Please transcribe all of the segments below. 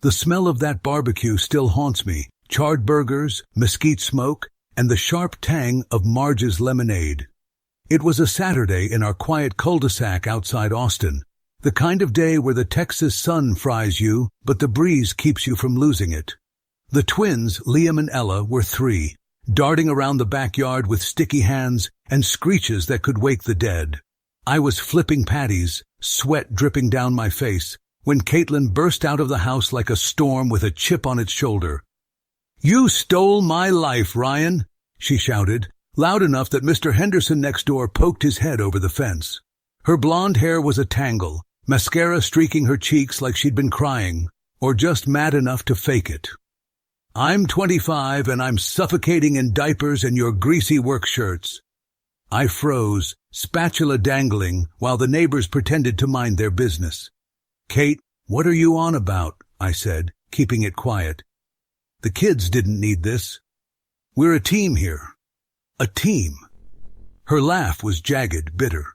The smell of that barbecue still haunts me. Charred burgers, mesquite smoke, and the sharp tang of Marge's lemonade. It was a Saturday in our quiet cul-de-sac outside Austin. The kind of day where the Texas sun fries you, but the breeze keeps you from losing it. The twins, Liam and Ella, were 3, darting around the backyard with sticky hands and screeches that could wake the dead. I was flipping patties, sweat dripping down my face, when Caitlin burst out of the house like a storm with a chip on its shoulder. "You stole my life, Ryan," she shouted, loud enough that Mr. Henderson next door poked his head over the fence. Her blonde hair was a tangle, mascara streaking her cheeks like she'd been crying, or just mad enough to fake it. "I'm 25 and I'm suffocating in diapers and your greasy work shirts." I froze, spatula dangling, while the neighbors pretended to mind their business. "Kate, what are you on about?" I said, keeping it quiet. "The kids didn't need this. We're a team here." A team. Her laugh was jagged, bitter.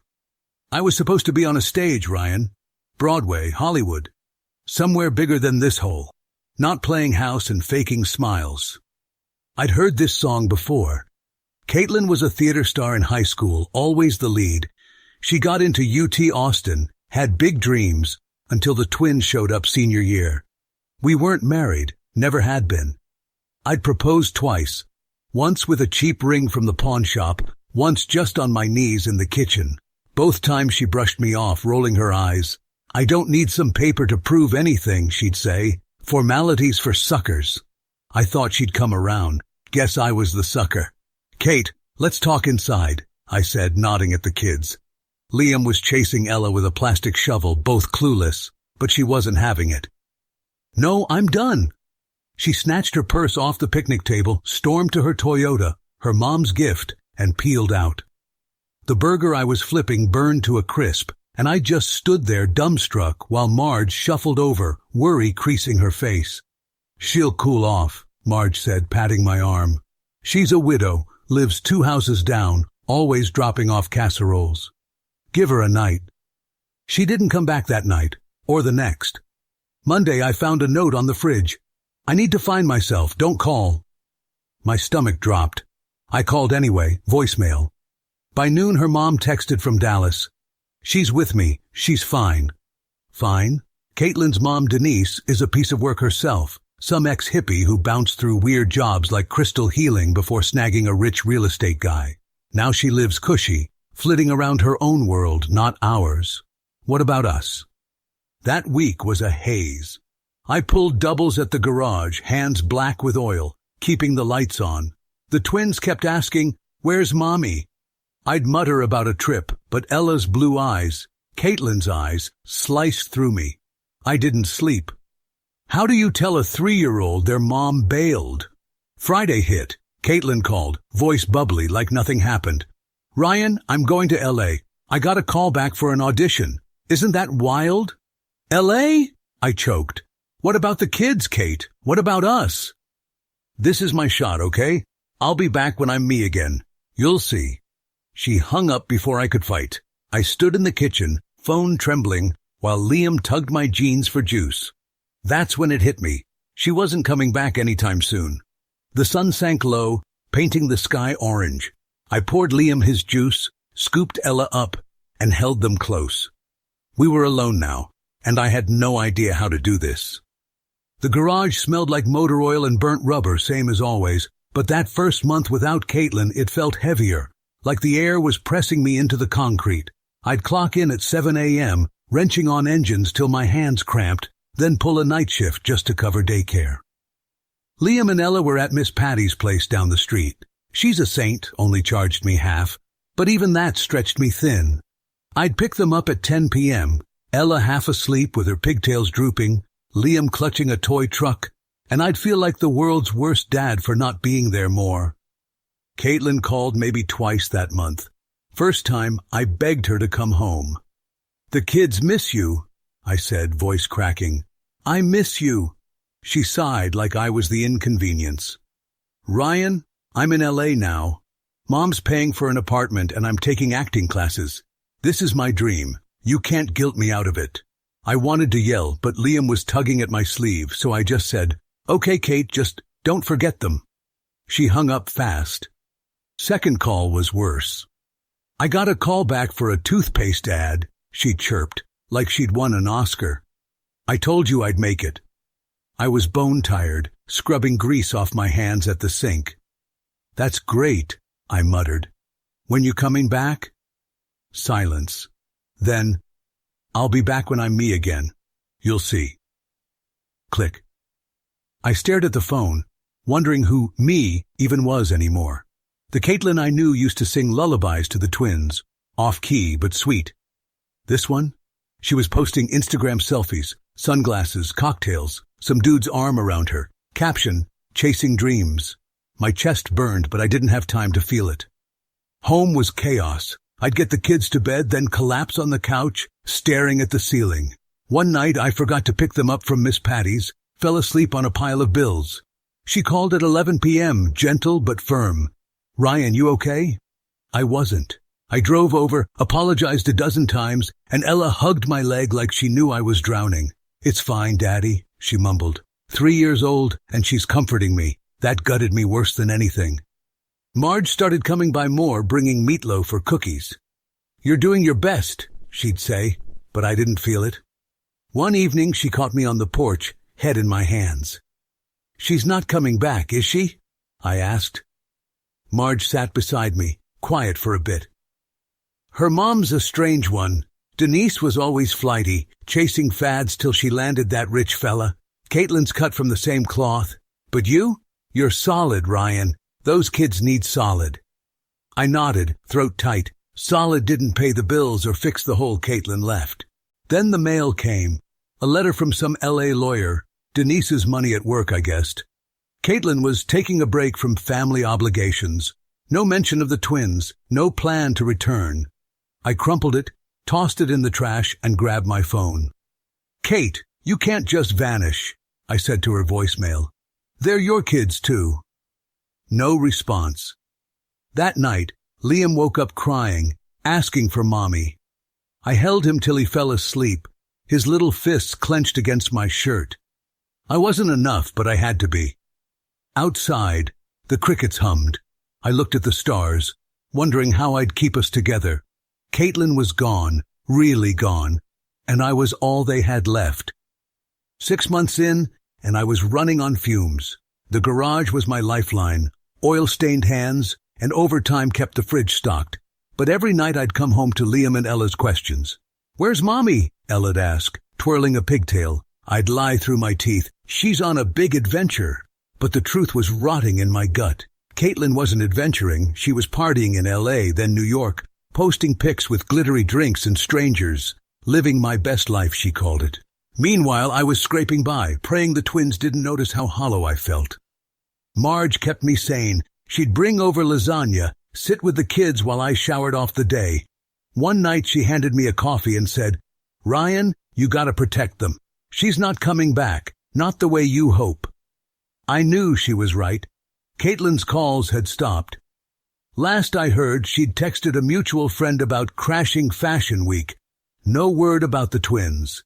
"I was supposed to be on a stage, Ryan. Broadway, Hollywood. Somewhere bigger than this hole. Not playing house and faking smiles." I'd heard this song before. Caitlin was a theater star in high school, always the lead. She got into UT Austin, had big dreams, until the twins showed up senior year. We weren't married, never had been. I'd proposed twice, once with a cheap ring from the pawn shop, once just on my knees in the kitchen. Both times she brushed me off, rolling her eyes. "I don't need some paper to prove anything," she'd say. "Formalities for suckers." I thought she'd come around. Guess I was the sucker. "Kate, let's talk inside," I said, nodding at the kids. Liam was chasing Ella with a plastic shovel, both clueless, but she wasn't having it. "No, I'm done." She snatched her purse off the picnic table, stormed to her Toyota, her mom's gift, and peeled out. The burger I was flipping burned to a crisp, and I just stood there dumbstruck while Marge shuffled over, worry creasing her face. "She'll cool off," Marge said, patting my arm. "She's a widow, lives 2 houses down, always dropping off casseroles. Give her a night." She didn't come back that night, or the next. Monday I found a note on the fridge. "I need to find myself, don't call." My stomach dropped. I called anyway, voicemail. By noon her mom texted from Dallas. "She's with me, she's fine." Fine? Caitlin's mom, Denise, is a piece of work herself, some ex-hippie who bounced through weird jobs like crystal healing before snagging a rich real estate guy. Now she lives cushy, flitting around her own world, not ours. What about us? That week was a haze. I pulled doubles at the garage, hands black with oil, keeping the lights on. The twins kept asking, "Where's Mommy?" I'd mutter about a trip, but Ella's blue eyes, Caitlin's eyes, sliced through me. I didn't sleep. How do you tell a 3-year-old their mom bailed? Friday hit. Caitlin called, voice bubbly like nothing happened. "Ryan, I'm going to LA. I got a call back for an audition. Isn't that wild?" "LA?" I choked. "What about the kids, Kate? What about us?" "This is my shot, okay? I'll be back when I'm me again. You'll see." She hung up before I could fight. I stood in the kitchen, phone trembling, while Liam tugged my jeans for juice. That's when it hit me. She wasn't coming back anytime soon. The sun sank low, painting the sky orange. I poured Liam his juice, scooped Ella up, and held them close. We were alone now, and I had no idea how to do this. The garage smelled like motor oil and burnt rubber, same as always, but that first month without Caitlin, it felt heavier, like the air was pressing me into the concrete. I'd clock in at 7 a.m., wrenching on engines till my hands cramped, then pull a night shift just to cover daycare. Liam and Ella were at Miss Patty's place down the street. She's a saint, only charged me half, but even that stretched me thin. I'd pick them up at 10 p.m., Ella half asleep with her pigtails drooping, Liam clutching a toy truck, and I'd feel like the world's worst dad for not being there more. Caitlin called maybe twice that month. First time, I begged her to come home. "The kids miss you," I said, voice cracking. "I miss you." She sighed like I was the inconvenience. "Ryan, I'm in LA now. Mom's paying for an apartment and I'm taking acting classes. This is my dream. You can't guilt me out of it." I wanted to yell, but Liam was tugging at my sleeve, so I just said, "Okay, Kate, just don't forget them." She hung up fast. Second call was worse. "I got a call back for a toothpaste ad," she chirped, like she'd won an Oscar. "I told you I'd make it." I was bone-tired, scrubbing grease off my hands at the sink. "That's great," I muttered. "When you coming back?" Silence. Then, "I'll be back when I'm me again. You'll see." Click. I stared at the phone, wondering who me even was anymore. The Caitlin I knew used to sing lullabies to the twins, off-key but sweet. This one? She was posting Instagram selfies, sunglasses, cocktails, some dude's arm around her. Caption, "Chasing Dreams." My chest burned, but I didn't have time to feel it. Home was chaos. I'd get the kids to bed, then collapse on the couch, staring at the ceiling. One night I forgot to pick them up from Miss Patty's, fell asleep on a pile of bills. She called at 11 p.m., gentle but firm. "Ryan, you okay?" I wasn't. I drove over, apologized a dozen times, and Ella hugged my leg like she knew I was drowning. "It's fine, Daddy," she mumbled. 3 years old, and she's comforting me. That gutted me worse than anything. Marge started coming by more, bringing meatloaf or cookies. "You're doing your best," she'd say, but I didn't feel it. One evening she caught me on the porch, head in my hands. "She's not coming back, is she?" I asked. Marge sat beside me, quiet for a bit. "Her mom's a strange one. Denise was always flighty, chasing fads till she landed that rich fella. Caitlin's cut from the same cloth. But you're solid, Ryan. Those kids need solid." I nodded, throat tight. Solid didn't pay the bills or fix the hole Caitlin left. Then the mail came. A letter from some L.A. lawyer. Denise's money at work, I guessed. Caitlin was taking a break from family obligations. No mention of the twins, no plan to return. I crumpled it, tossed it in the trash, and grabbed my phone. "Kate, you can't just vanish," I said to her voicemail. "They're your kids, too." No response. That night, Liam woke up crying, asking for Mommy. I held him till he fell asleep, his little fists clenched against my shirt. I wasn't enough, but I had to be. Outside, the crickets hummed. I looked at the stars, wondering how I'd keep us together. Caitlin was gone, really gone, and I was all they had left. 6 months in, and I was running on fumes. The garage was my lifeline, oil-stained hands, and overtime kept the fridge stocked. But every night I'd come home to Liam and Ella's questions. "Where's Mommy?" Ella'd ask, twirling a pigtail. I'd lie through my teeth. "She's on a big adventure." But the truth was rotting in my gut. Caitlin wasn't adventuring. She was partying in L.A., then New York, posting pics with glittery drinks and strangers. Living my best life, she called it. Meanwhile, I was scraping by, praying the twins didn't notice how hollow I felt. Marge kept me sane. She'd bring over lasagna, sit with the kids while I showered off the day. One night she handed me a coffee and said, "Ryan, you gotta protect them. She's not coming back, not the way you hope." I knew she was right. Caitlin's calls had stopped. Last I heard, she'd texted a mutual friend about crashing Fashion Week. No word about the twins.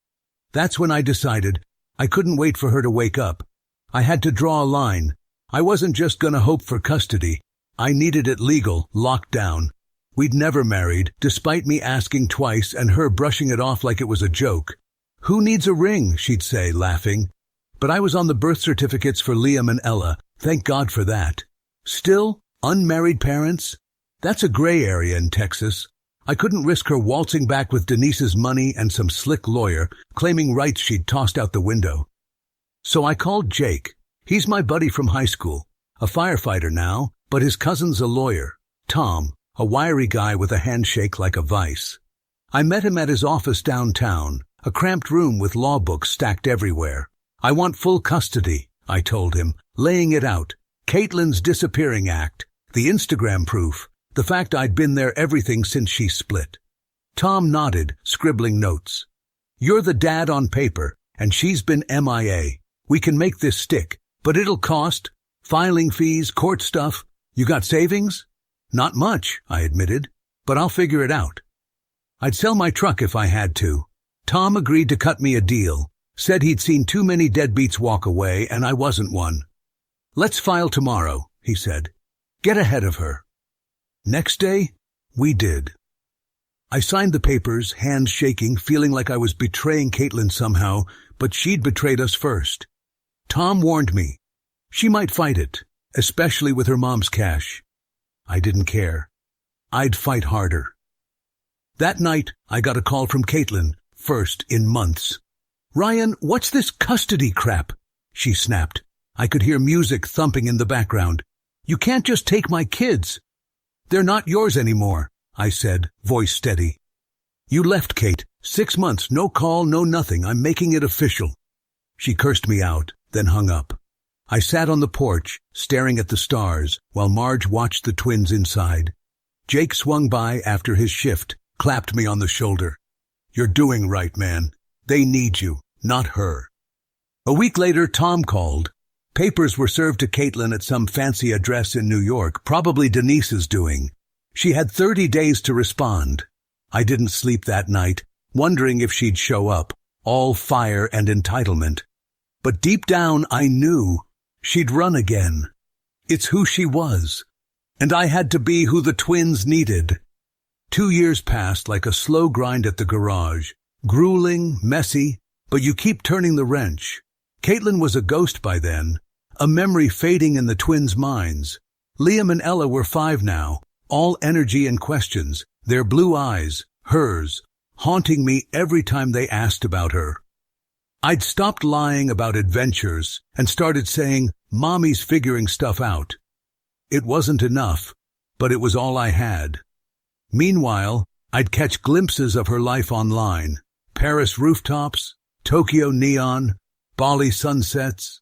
That's when I decided I couldn't wait for her to wake up. I had to draw a line. I wasn't just going to hope for custody. I needed it legal, locked down. We'd never married, despite me asking twice and her brushing it off like it was a joke. "Who needs a ring?" she'd say, laughing. But I was on the birth certificates for Liam and Ella. Thank God for that. Still, unmarried parents? That's a gray area in Texas. I couldn't risk her waltzing back with Denise's money and some slick lawyer, claiming rights she'd tossed out the window. So I called Jake. He's my buddy from high school, a firefighter now, but his cousin's a lawyer. Tom, a wiry guy with a handshake like a vice. I met him at his office downtown, a cramped room with law books stacked everywhere. "I want full custody," I told him, laying it out. Caitlin's disappearing act, the Instagram proof, the fact I'd been there everything since she split. Tom nodded, scribbling notes. "You're the dad on paper, and she's been MIA. We can make this stick, but it'll cost. Filing fees, court stuff. You got savings?" "Not much," I admitted, "but I'll figure it out. I'd sell my truck if I had to." Tom agreed to cut me a deal, said he'd seen too many deadbeats walk away and I wasn't one. Let's file tomorrow, he said. Get ahead of her. Next day, we did. I signed the papers, hands shaking, feeling like I was betraying Caitlin somehow, but she'd betrayed us first. Tom warned me. She might fight it, especially with her mom's cash. I didn't care. I'd fight harder. That night, I got a call from Caitlin, first in months. Ryan, what's this custody crap? She snapped. I could hear music thumping in the background. You can't just take my kids. They're not yours anymore, I said, voice steady. You left, Kate. 6 months, no call, no nothing. I'm making it official. She cursed me out, then hung up. I sat on the porch, staring at the stars, while Marge watched the twins inside. Jake swung by after his shift, clapped me on the shoulder. You're doing right, man. They need you, not her. A week later, Tom called. Papers were served to Caitlin at some fancy address in New York, probably Denise's doing. She had 30 days to respond. I didn't sleep that night, wondering if she'd show up, all fire and entitlement. But deep down, I knew she'd run again. It's who she was, and I had to be who the twins needed. 2 years passed like a slow grind at the garage, grueling, messy, but you keep turning the wrench. Caitlin was a ghost by then, a memory fading in the twins' minds. Liam and Ella were 5 now, all energy and questions, their blue eyes, hers, haunting me every time they asked about her. I'd stopped lying about adventures and started saying, Mommy's figuring stuff out. It wasn't enough, but it was all I had. Meanwhile, I'd catch glimpses of her life online. Paris rooftops, Tokyo neon, Bali sunsets.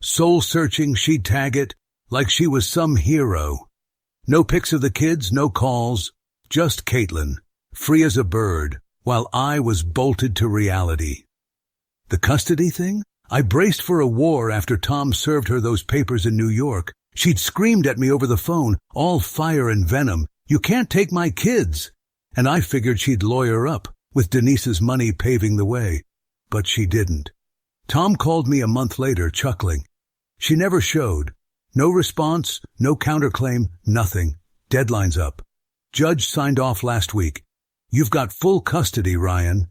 Soul-searching, she'd tag it like she was some hero. No pics of the kids, no calls, just Caitlin, free as a bird, while I was bolted to reality. The custody thing? I braced for a war after Tom served her those papers in New York. She'd screamed at me over the phone, all fire and venom, "You can't take my kids!" And I figured she'd lawyer up, with Denise's money paving the way. But she didn't. Tom called me a month later, chuckling. She never showed. No response, no counterclaim, nothing. Deadline's up. Judge signed off last week. You've got full custody, Ryan.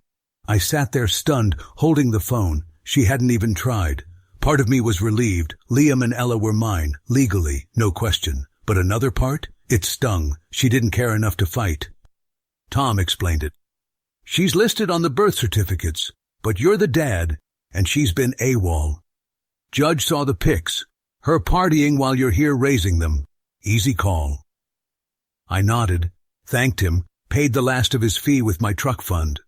I sat there stunned, holding the phone. She hadn't even tried. Part of me was relieved. Liam and Ella were mine, legally, no question. But another part? It stung. She didn't care enough to fight. Tom explained it. She's listed on the birth certificates, but you're the dad, and she's been AWOL. Judge saw the pics. Her partying while you're here raising them. Easy call. I nodded, thanked him, paid the last of his fee with my truck fund.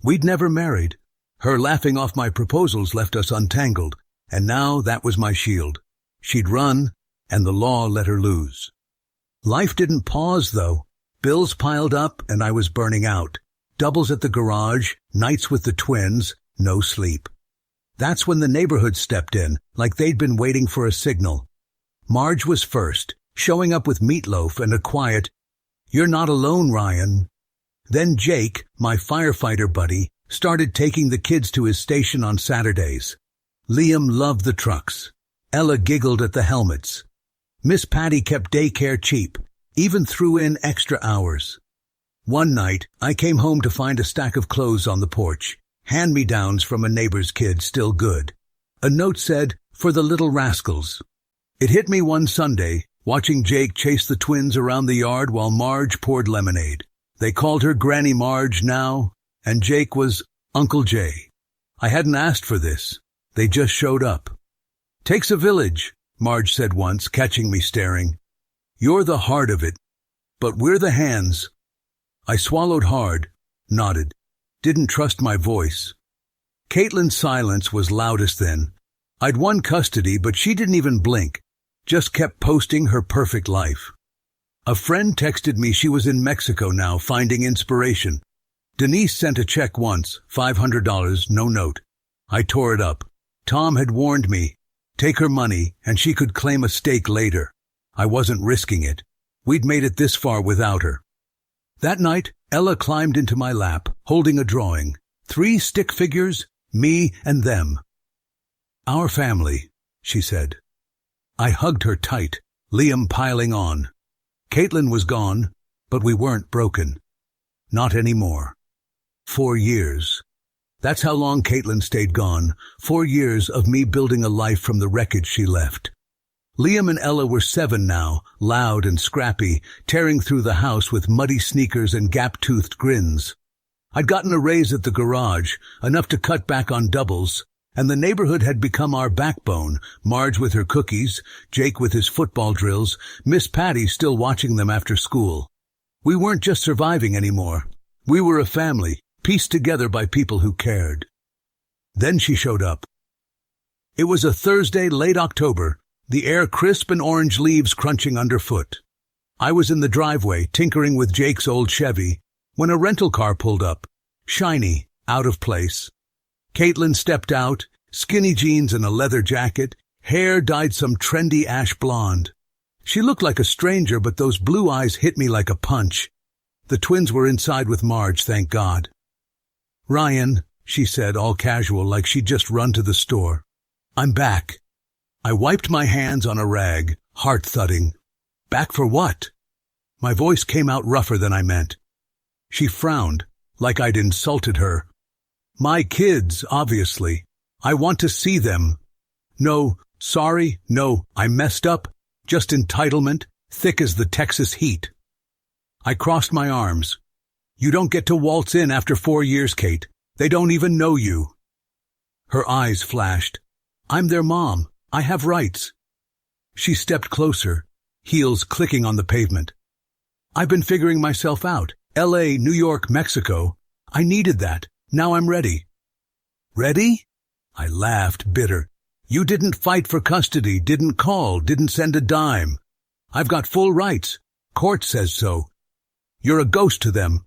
We'd never married. Her laughing off my proposals left us untangled, and now that was my shield. She'd run, and the law let her lose. Life didn't pause, though. Bills piled up, and I was burning out. Doubles at the garage, nights with the twins, no sleep. That's when the neighborhood stepped in, like they'd been waiting for a signal. Marge was first, showing up with meatloaf and a quiet, "You're not alone, Ryan." Then Jake, my firefighter buddy, started taking the kids to his station on Saturdays. Liam loved the trucks. Ella giggled at the helmets. Miss Patty kept daycare cheap, even threw in extra hours. One night, I came home to find a stack of clothes on the porch. Hand-me-downs from a neighbor's kid, still good. A note said, "For the little rascals." It hit me one Sunday, watching Jake chase the twins around the yard while Marge poured lemonade. They called her Granny Marge now, and Jake was Uncle Jay. I hadn't asked for this. They just showed up. "Takes a village," Marge said once, catching me staring. "You're the heart of it, but we're the hands." I swallowed hard, nodded. Didn't trust my voice. Caitlin's silence was loudest then. I'd won custody, but she didn't even blink, just kept posting her perfect life. A friend texted me she was in Mexico now, finding inspiration. Denise sent a check once, $500, no note. I tore it up. Tom had warned me, take her money, and she could claim a stake later. I wasn't risking it. We'd made it this far without her. That night, Ella climbed into my lap, holding a drawing. 3 stick figures, me and them. Our family, she said. I hugged her tight, Liam piling on. Caitlin was gone, but we weren't broken. Not anymore. 4 years. That's how long Caitlin stayed gone. 4 years of me building a life from the wreckage she left. Liam and Ella were 7 now, loud and scrappy, tearing through the house with muddy sneakers and gap-toothed grins. I'd gotten a raise at the garage, enough to cut back on doubles, and the neighborhood had become our backbone, Marge with her cookies, Jake with his football drills, Miss Patty still watching them after school. We weren't just surviving anymore. We were a family, pieced together by people who cared. Then she showed up. It was a Thursday, late October, the air crisp and orange leaves crunching underfoot. I was in the driveway, tinkering with Jake's old Chevy, when a rental car pulled up, shiny, out of place. Caitlin stepped out, skinny jeans and a leather jacket, hair dyed some trendy ash blonde. She looked like a stranger, but those blue eyes hit me like a punch. The twins were inside with Marge, thank God. "Ryan," she said, all casual, like she'd just run to the store. "I'm back." I wiped my hands on a rag, heart thudding. Back for what? My voice came out rougher than I meant. She frowned, like I'd insulted her. "My kids, obviously. I want to see them." "No, sorry, no, I messed up. Just entitlement, thick as the Texas heat." I crossed my arms. "You don't get to waltz in after 4 years, Kate. They don't even know you." Her eyes flashed. "I'm their mom. I have rights." She stepped closer, heels clicking on the pavement. "I've been figuring myself out. LA, New York, Mexico. I needed that. Now I'm ready." "Ready?" I laughed, bitter. "You didn't fight for custody, didn't call, didn't send a dime. I've got full rights. Court says so. You're a ghost to them."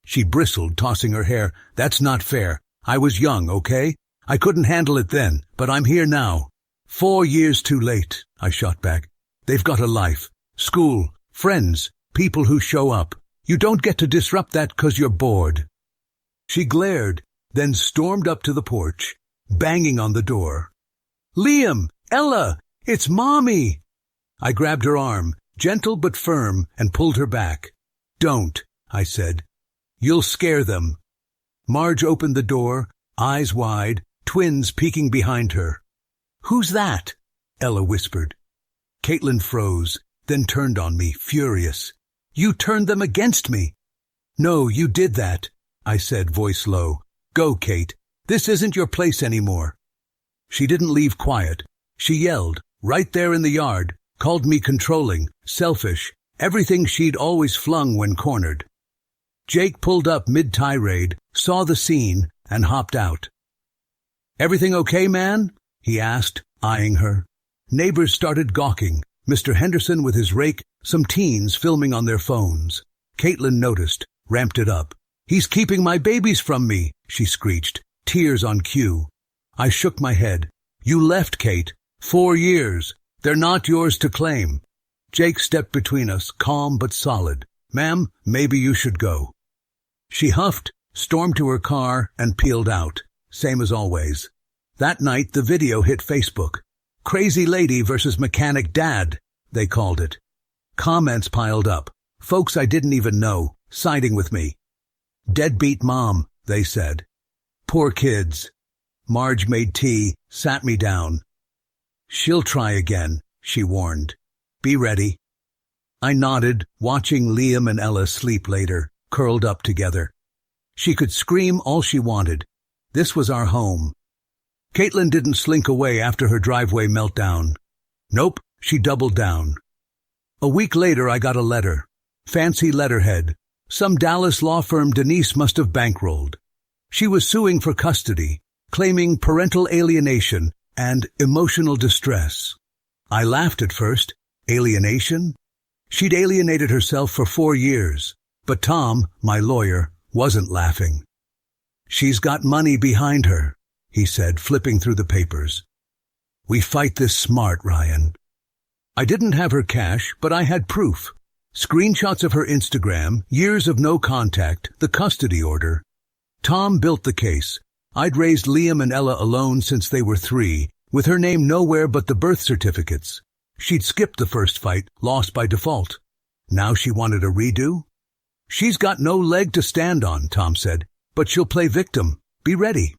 She bristled, tossing her hair. "That's not fair. I was young, okay? I couldn't handle it then, but I'm here now." 4 years too late, I shot back. "They've got a life. School, friends, people who show up. You don't get to disrupt that 'cause you're bored." She glared, then stormed up to the porch, banging on the door. "Liam! Ella! It's Mommy!" I grabbed her arm, gentle but firm, and pulled her back. "Don't," I said. "You'll scare them." Marge opened the door, eyes wide, twins peeking behind her. "Who's that?" Ella whispered. Caitlin froze, then turned on me, furious. "You turned them against me." "No, you did that," I said, voice low. "Go, Kate. This isn't your place anymore." She didn't leave quiet. She yelled, right there in the yard, called me controlling, selfish, everything she'd always flung when cornered. Jake pulled up mid-tirade, saw the scene, and hopped out. "Everything okay, man?" he asked, eyeing her. Neighbors started gawking, Mr. Henderson with his rake, some teens filming on their phones. Caitlin noticed, ramped it up. "He's keeping my babies from me," she screeched, tears on cue. I shook my head. "You left, Kate. 4 years. They're not yours to claim." Jake stepped between us, calm but solid. "Ma'am, maybe you should go." She huffed, stormed to her car, and peeled out, same as always. That night, the video hit Facebook. "Crazy Lady versus Mechanic Dad," they called it. Comments piled up. Folks I didn't even know, siding with me. "Deadbeat mom," they said. "Poor kids." Marge made tea, sat me down. "She'll try again," she warned. "Be ready." I nodded, watching Liam and Ella sleep later, curled up together. She could scream all she wanted. This was our home. Caitlin didn't slink away after her driveway meltdown. Nope, she doubled down. A week later I got a letter. Fancy letterhead. Some Dallas law firm Denise must have bankrolled. She was suing for custody, claiming parental alienation and emotional distress. I laughed at first. Alienation? She'd alienated herself for 4 years, but Tom, my lawyer, wasn't laughing. "She's got money behind her," he said, flipping through the papers. "We fight this smart, Ryan." I didn't have her cash, but I had proof. Screenshots of her Instagram, years of no contact, the custody order. Tom built the case. I'd raised Liam and Ella alone since they were 3, with her name nowhere but the birth certificates. She'd skipped the first fight, lost by default. Now she wanted a redo? She's got no leg to stand on, Tom said, but she'll play victim. Be ready.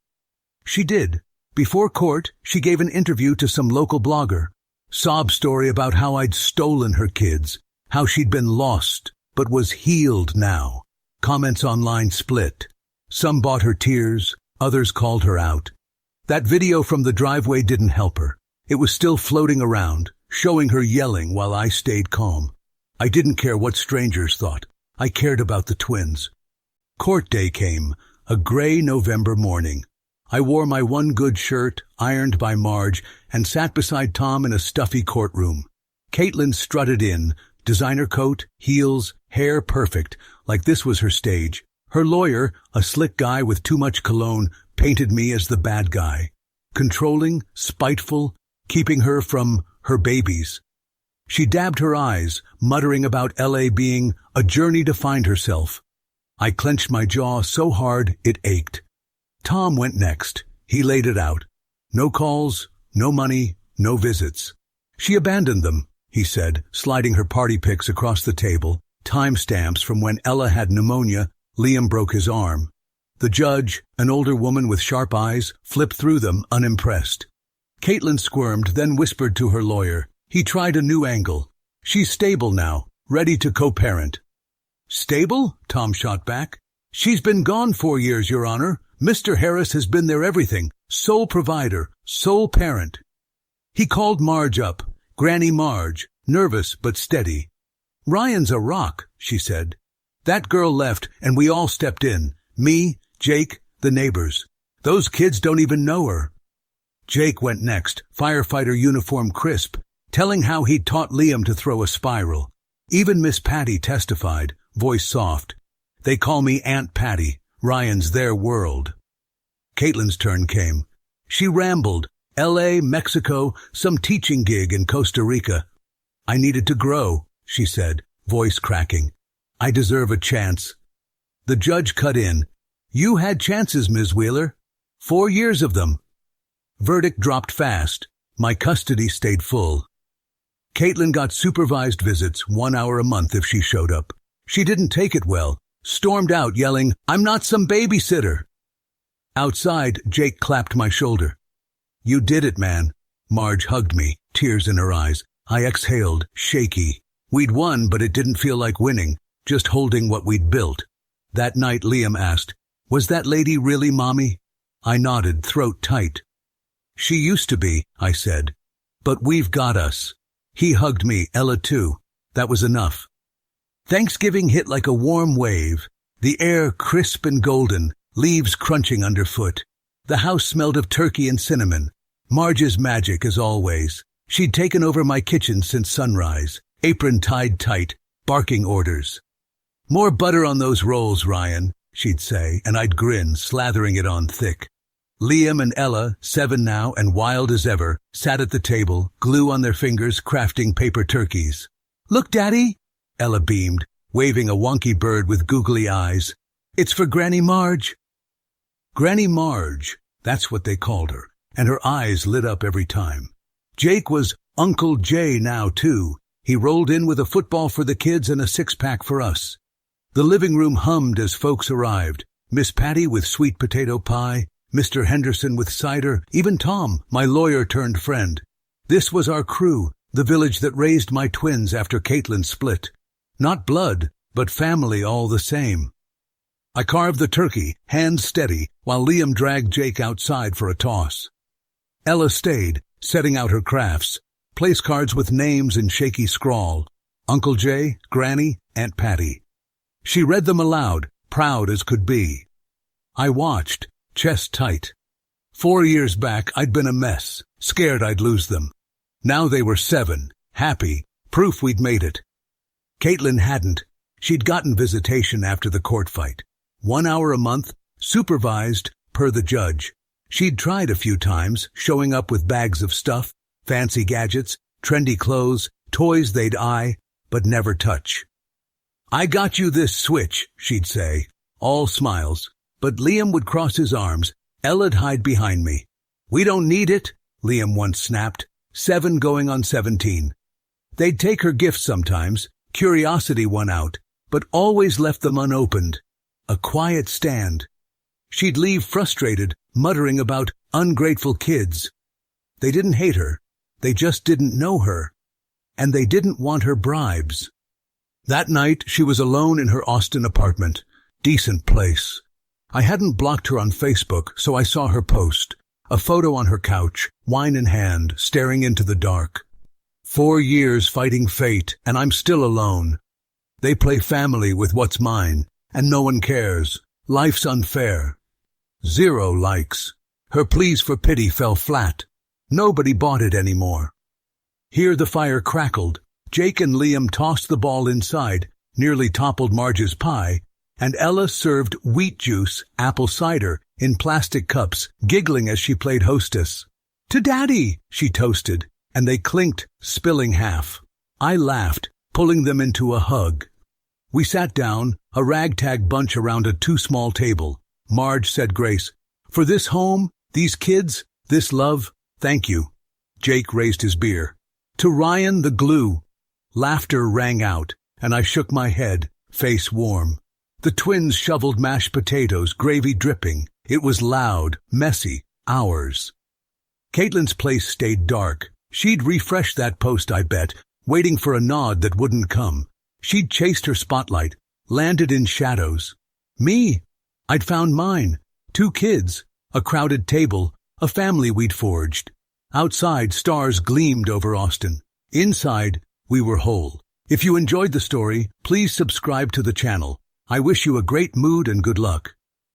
She did. Before court, she gave an interview to some local blogger. Sob story about how I'd stolen her kids, how she'd been lost, but was healed now. Comments online split. Some bought her tears, others called her out. That video from the driveway didn't help her. It was still floating around, showing her yelling while I stayed calm. I didn't care what strangers thought. I cared about the twins. Court day came, a gray November morning. I wore my one good shirt, ironed by Marge, and sat beside Tom in a stuffy courtroom. Caitlin strutted in, designer coat, heels, hair perfect, like this was her stage. Her lawyer, a slick guy with too much cologne, painted me as the bad guy. Controlling, spiteful, keeping her from her babies. She dabbed her eyes, muttering about L.A. being a journey to find herself. I clenched my jaw so hard it ached. Tom went next. He laid it out. No calls, no money, no visits. She abandoned them, he said, sliding her party pics across the table, timestamps from when Ella had pneumonia, Liam broke his arm. The judge, an older woman with sharp eyes, flipped through them, unimpressed. Caitlin squirmed, then whispered to her lawyer. He tried a new angle. She's stable now, ready to co-parent. Stable? Tom shot back. She's been gone 4 years, Your Honor. Mr. Harris has been their everything. Sole provider, sole parent. He called Marge up. Granny Marge, nervous but steady. Ryan's a rock, she said. That girl left, and we all stepped in. Me, Jake, the neighbors. Those kids don't even know her. Jake went next, firefighter uniform crisp, telling how he'd taught Liam to throw a spiral. Even Miss Patty testified, voice soft. They call me Aunt Patty. Ryan's their world. Caitlin's turn came. She rambled. L.A., Mexico, some teaching gig in Costa Rica. I needed to grow, she said, voice cracking. I deserve a chance. The judge cut in. You had chances, Ms. Wheeler. 4 years of them. Verdict dropped fast. My custody stayed full. Caitlin got supervised visits, 1 hour a month if she showed up. She didn't take it well. Stormed out yelling, I'm not some babysitter. Outside, Jake clapped my shoulder. You did it, man. Marge hugged me, tears in her eyes. I exhaled, shaky. We'd won, but it didn't feel like winning, just holding what we'd built. That night, Liam asked, was that lady really Mommy? I nodded, throat tight. She used to be, I said. But we've got us. He hugged me, Ella too. That was enough. Thanksgiving hit like a warm wave, the air crisp and golden, leaves crunching underfoot. The house smelled of turkey and cinnamon. Marge's magic, as always. She'd taken over my kitchen since sunrise, apron tied tight, barking orders. More butter on those rolls, Ryan, she'd say, and I'd grin, slathering it on thick. Liam and Ella, 7 now and wild as ever, sat at the table, glue on their fingers, crafting paper turkeys. Look, Daddy! Ella beamed, waving a wonky bird with googly eyes. It's for Granny Marge. Granny Marge, that's what they called her, and her eyes lit up every time. Jake was Uncle Jay now, too. He rolled in with a football for the kids and a 6-pack for us. The living room hummed as folks arrived. Miss Patty with sweet potato pie, Mr. Henderson with cider, even Tom, my lawyer-turned-friend. This was our crew, the village that raised my twins after Caitlin split. Not blood, but family all the same. I carved the turkey, hands steady, while Liam dragged Jake outside for a toss. Ella stayed, setting out her crafts, place cards with names in shaky scrawl. Uncle Jay, Granny, Aunt Patty. She read them aloud, proud as could be. I watched, chest tight. 4 years back, I'd been a mess, scared I'd lose them. Now they were 7, happy, proof we'd made it. Caitlin hadn't. She'd gotten visitation after the court fight. 1 hour a month, supervised, per the judge. She'd tried a few times, showing up with bags of stuff, fancy gadgets, trendy clothes, toys they'd eye, but never touch. I got you this switch, she'd say, all smiles, but Liam would cross his arms. Ella'd hide behind me. "We don't need it," Liam once snapped, 7 going on 17. They'd take her gifts sometimes, curiosity won out, but always left them unopened. A quiet stand. She'd leave frustrated, muttering about ungrateful kids. They didn't hate her. They just didn't know her. And they didn't want her bribes. That night, she was alone in her Austin apartment. Decent place. I hadn't blocked her on Facebook, so I saw her post. A photo on her couch, wine in hand, staring into the dark. 4 years fighting fate, and I'm still alone. They play family with what's mine, and no one cares. Life's unfair. 0 likes. Her pleas for pity fell flat. Nobody bought it anymore. Here the fire crackled. Jake and Liam tossed the ball inside, nearly toppled Marge's pie, and Ella served wheat juice, apple cider, in plastic cups, giggling as she played hostess. "To Daddy," she toasted, and they clinked, spilling half. I laughed, pulling them into a hug. We sat down, a ragtag bunch around a too-small table. Marge said grace. "For this home, these kids, this love, thank you." Jake raised his beer. "To Ryan, the glue." Laughter rang out, and I shook my head, face warm. The twins shoveled mashed potatoes, gravy dripping. It was loud, messy, ours. Caitlin's place stayed dark. She'd refreshed that post, I bet, waiting for a nod that wouldn't come. She'd chased her spotlight, landed in shadows. Me? I'd found mine. 2 kids, a crowded table, a family we'd forged. Outside, stars gleamed over Austin. Inside, we were whole. If you enjoyed the story, please subscribe to the channel. I wish you a great mood and good luck.